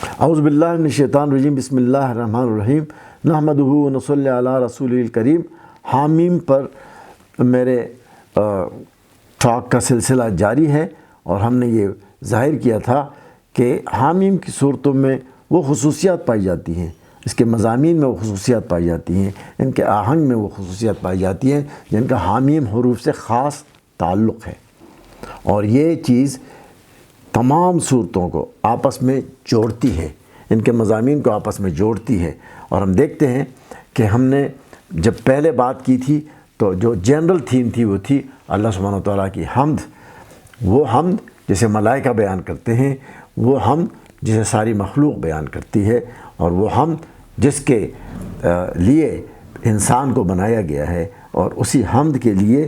اعوذ باللہ من الشیطان الرجیم، بسم اللہ الرحمن الرحیم، نحمدہ و نصلی علی رسولہ الکریم۔ حامیم پر میرے ٹاک کا سلسلہ جاری ہے، اور ہم نے یہ ظاہر کیا تھا کہ حامیم کی صورتوں میں وہ خصوصیات پائی جاتی ہیں، اس کے مضامین میں وہ خصوصیات پائی جاتی ہیں، ان کے آہنگ میں وہ خصوصیات پائی جاتی ہیں جن کا حامیم حروف سے خاص تعلق ہے، اور یہ چیز تمام صورتوں کو آپس میں جوڑتی ہے، ان کے مضامین کو آپس میں جوڑتی ہے۔ اور ہم دیکھتے ہیں کہ ہم نے جب پہلے بات کی تھی تو جو جنرل تھیم تھی وہ تھی اللہ سبحانہ وتعالیٰ کی حمد، وہ حمد جسے ملائکہ بیان کرتے ہیں، وہ حمد جسے ساری مخلوق بیان کرتی ہے، اور وہ حمد جس کے لیے انسان کو بنایا گیا ہے، اور اسی حمد کے لیے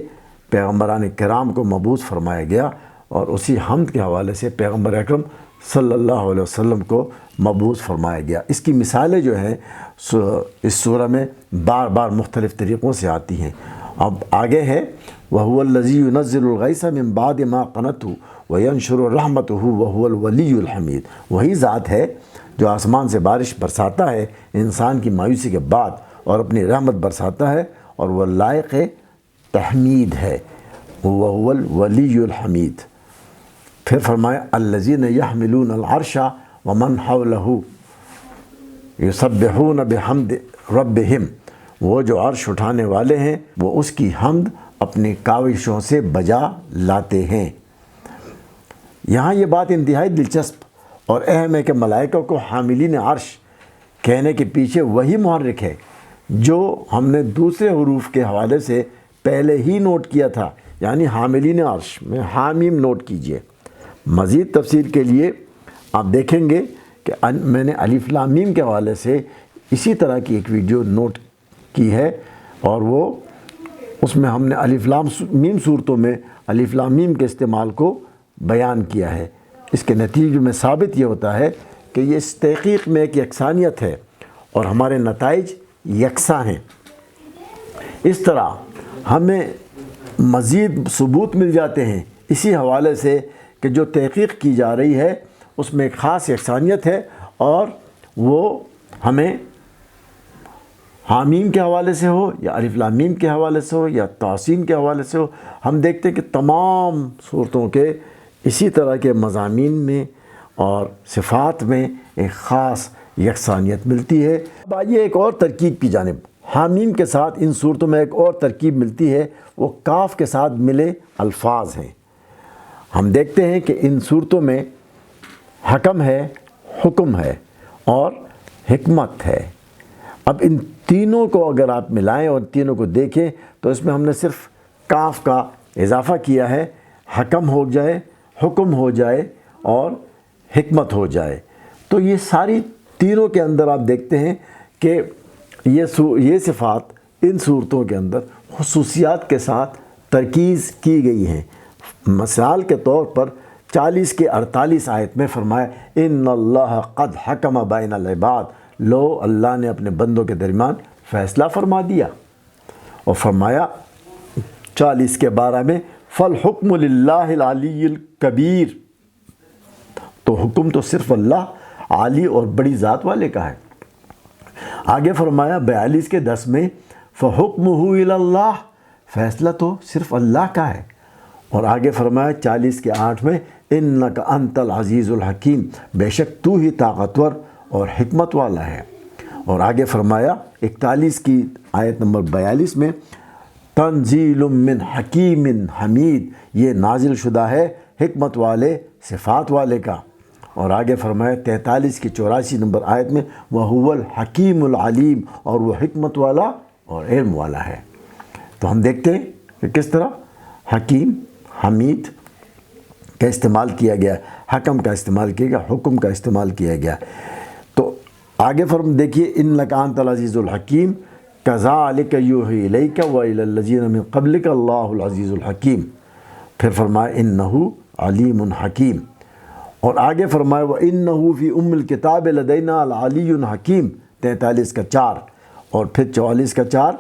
پیغمبران کرام کو مبعوث فرمایا گیا، اور اسی حمد کے حوالے سے پیغمبر اکرم صلی اللہ علیہ وسلم کو مبعوث فرمایا گیا۔ اس کی مثالیں جو ہیں اس سورہ میں بار بار مختلف طریقوں سے آتی ہیں۔ اب آگے ہے وَهُوَ الَّذِي يُنَزِّلُ الْغَيْثَ مِن بَعْدِ مَا قَنَطُوا وَيَنشُرُ رَحْمَتَهُ وَهُوَ الْوَلِيُّ الْحَمِيدُ۔ وہی ذات ہے جو آسمان سے بارش برساتا ہے انسان کی مایوسی کے بعد، اور اپنی رحمت برساتا ہے، اور وہ لائق تحمید ہے، وَهُوَ الْوَلِيُّ الْحَمِيدُ۔ پھر فرمایا الَّذِينَ يَحْمِلُونَ الْعَرْشَ وَمَنْ حَوْلَهُ يُسَبِّحُونَ بِحَمْدِ رَبِّهِمْ۔ وہ جو عرش اٹھانے والے ہیں وہ اس کی حمد اپنی کاوشوں سے بجا لاتے ہیں۔ یہاں یہ بات انتہائی دلچسپ اور اہم ہے کہ ملائکہ کو حاملین عرش کہنے کے پیچھے وہی محرک ہے جو ہم نے دوسرے حروف کے حوالے سے پہلے ہی نوٹ کیا تھا، یعنی حاملین عرش میں حامیم نوٹ کیجئے۔ مزید تفصیل کے لیے آپ دیکھیں گے کہ میں نے الف لام میم کے حوالے سے اسی طرح کی ایک ویڈیو نوٹ کی ہے، اور وہ اس میں ہم نے الف لام میم صورتوں میں الف لام میم کے استعمال کو بیان کیا ہے۔ اس کے نتیجے میں ثابت یہ ہوتا ہے کہ یہ اس تحقیق میں ایک یکسانیت ہے اور ہمارے نتائج یکساں ہیں۔ اس طرح ہمیں مزید ثبوت مل جاتے ہیں اسی حوالے سے کہ جو تحقیق کی جا رہی ہے اس میں ایک خاص یکسانیت ہے، اور وہ ہمیں حامیم کے حوالے سے ہو یا الف لام میم کے حوالے سے ہو یا طاسین کے حوالے سے ہو، ہم دیکھتے ہیں کہ تمام صورتوں کے اسی طرح کے مضامین میں اور صفات میں ایک خاص یکسانیت ملتی ہے۔ اب آئیے ایک اور ترکیب کی جانب۔ حامیم کے ساتھ ان صورتوں میں ایک اور ترکیب ملتی ہے، وہ کاف کے ساتھ ملے الفاظ ہیں۔ ہم دیکھتے ہیں کہ ان صورتوں میں حکم ہے، حکم ہے، اور حکمت ہے۔ اب ان تینوں کو اگر آپ ملائیں اور تینوں کو دیکھیں تو اس میں ہم نے صرف کاف کا اضافہ کیا ہے، حکم ہو جائے، حکم ہو جائے اور حکمت ہو جائے، تو یہ ساری تینوں کے اندر آپ دیکھتے ہیں کہ یہ صفات ان صورتوں کے اندر خصوصیات کے ساتھ ترکیز کی گئی ہیں۔ مثال کے طور پر 40 کے 48 آیت میں فرمایا ان اللہ قد حکم بین العباد، لو اللہ نے اپنے بندوں کے درمیان فیصلہ فرما دیا، اور فرمایا 40 کے 12 میں فالحکم للہ العلی الکبیر، تو حکم تو صرف اللہ عالی اور بڑی ذات والے کا ہے۔ آگے فرمایا 42 کے 10 میں فحکمہ الی اللہ، فیصلہ تو صرف اللہ کا ہے، اور آگے فرمایا 40 کے 8 میں انک انت العزیز الحکیم، بے شک تو ہی طاقتور اور حکمت والا ہے، اور آگے فرمایا 41 کی آیت نمبر 42 میں تنزیل من حکیم حمید، یہ نازل شدہ ہے حکمت والے صفات والے کا، اور آگے فرمایا 43 کی 84 نمبر آیت میں وَهُوَ الْحَكِيمُ الْعَلِيمُ، اور وہ حکمت والا اور علم والا ہے۔ تو ہم دیکھتے ہیں کہ کس طرح حکیم، حمید کا استعمال کیا گیا، حکم کا استعمال کیا گیا، حکم کا استعمال کیا گیا۔ تو آگے دیکھیے انک انت العزیز الحکیم کذالک یوحی الیک والی الذین من قبلک اللہ العزیز الحکیم، پھر فرمایا انہ علیم حکیم، اور آگے فرمایا وَإِنَّهُ فِي أُمِّ الْكِتَابِ لَدَيْنَا الْعَلِيٌّ حَكِيمٌ 43 کا 4، اور پھر 44 کا 4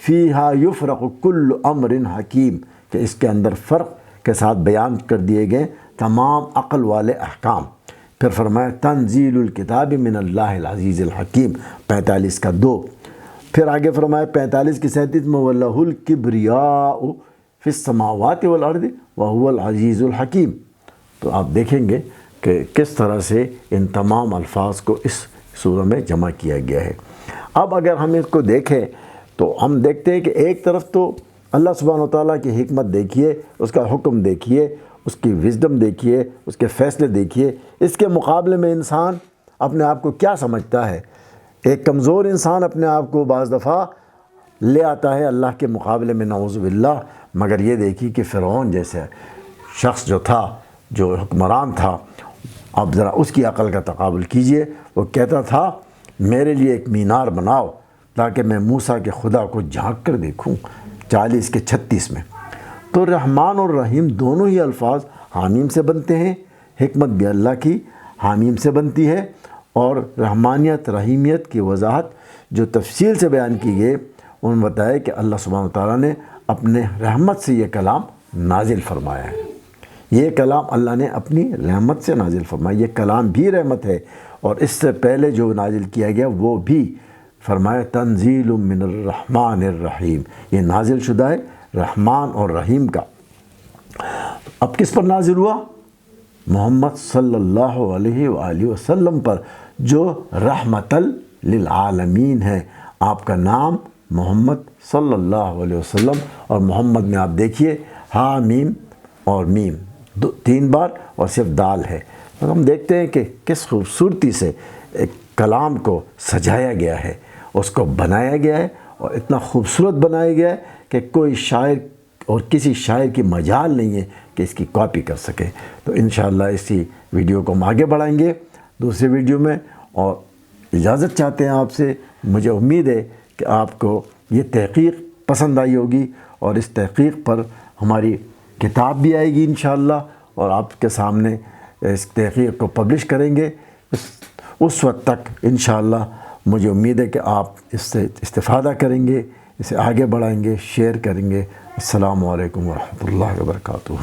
فِيهَا يُفْرَقُ كُلُّ أَمْرٍ حَكِيمٌ، کہ اس کے اندر فرق کے ساتھ بیان کر دیے گئے تمام عقل والے احکام۔ پھر فرمایا تنزیل الکتاب من اللہ العزیز الحکیم 45 کا 2، پھر آگے فرمایا 45 کی 37 میں وَلَهُ الْكِبْرِيَاءُ فِي السَّمَاوَاتِ وَالْأَرْضِ وَهُوَ الْعَزِيزُ الْحَكِيمُ۔ تو آپ دیکھیں گے کہ کس طرح سے ان تمام الفاظ کو اس سورہ میں جمع کیا گیا ہے۔ اب اگر ہم اس کو دیکھیں تو ہم دیکھتے ہیں کہ ایک طرف تو اللہ سبحانہ وتعالیٰ کی حکمت دیکھیے، اس کا حکم دیکھیے، اس کی وزڈم دیکھیے، اس کے فیصلے دیکھیے، اس کے مقابلے میں انسان اپنے آپ کو کیا سمجھتا ہے۔ ایک کمزور انسان اپنے آپ کو بعض دفعہ لے آتا ہے اللہ کے مقابلے میں، نعوذ باللہ۔ مگر یہ دیکھیے کہ فرعون جیسے شخص جو تھا، جو حکمران تھا، اب ذرا اس کی عقل کا تقابل کیجئے۔ وہ کہتا تھا میرے لیے ایک مینار بناؤ تاکہ میں موسیٰ کے خدا کو جھانک کر دیکھوں، 40 کے 36 میں۔ تو رحمان اور رحیم دونوں ہی الفاظ حامیم سے بنتے ہیں، حکمت بھی اللہ کی حامیم سے بنتی ہے، اور رحمانیت رحیمیت کی وضاحت جو تفصیل سے بیان کی گئی، انہوں نے بتایا کہ اللہ سبحانہ وتعالیٰ نے اپنے رحمت سے یہ کلام نازل فرمایا ہے۔ یہ کلام اللہ نے اپنی رحمت سے نازل فرمایا، یہ کلام بھی رحمت ہے، اور اس سے پہلے جو نازل کیا گیا وہ بھی فرمایا تنزیل من الرحمن الرحیم، یہ نازل شدہ ہے رحمان اور رحیم کا۔ اب کس پر نازل ہوا؟ محمد صلی اللہ علیہ وآلہ وسلم پر، جو رحمت للعالمین ہے۔ آپ کا نام محمد صلی اللہ علیہ وسلم، اور محمد میں آپ دیکھیے ہا میم اور میم 3 بار اور صرف دال ہے۔ اور ہم دیکھتے ہیں کہ کس خوبصورتی سے ایک کلام کو سجایا گیا ہے، اس کو بنایا گیا ہے، اور اتنا خوبصورت بنایا گیا ہے کہ کوئی شاعر اور کسی شاعر کی مجال نہیں ہے کہ اس کی کاپی کر سکے۔ تو انشاءاللہ اسی ویڈیو کو ہم آگے بڑھائیں گے دوسرے ویڈیو میں، اور اجازت چاہتے ہیں آپ سے۔ مجھے امید ہے کہ آپ کو یہ تحقیق پسند آئی ہوگی، اور اس تحقیق پر ہماری کتاب بھی آئے گی انشاءاللہ، اور آپ کے سامنے اس تحقیق کو پبلش کریں گے۔ اس وقت تک انشاءاللہ مجھے امید ہے کہ آپ اس سے استفادہ کریں گے، اسے آگے بڑھائیں گے، شیئر کریں گے۔ السلام علیکم ورحمۃ اللہ وبرکاتہ۔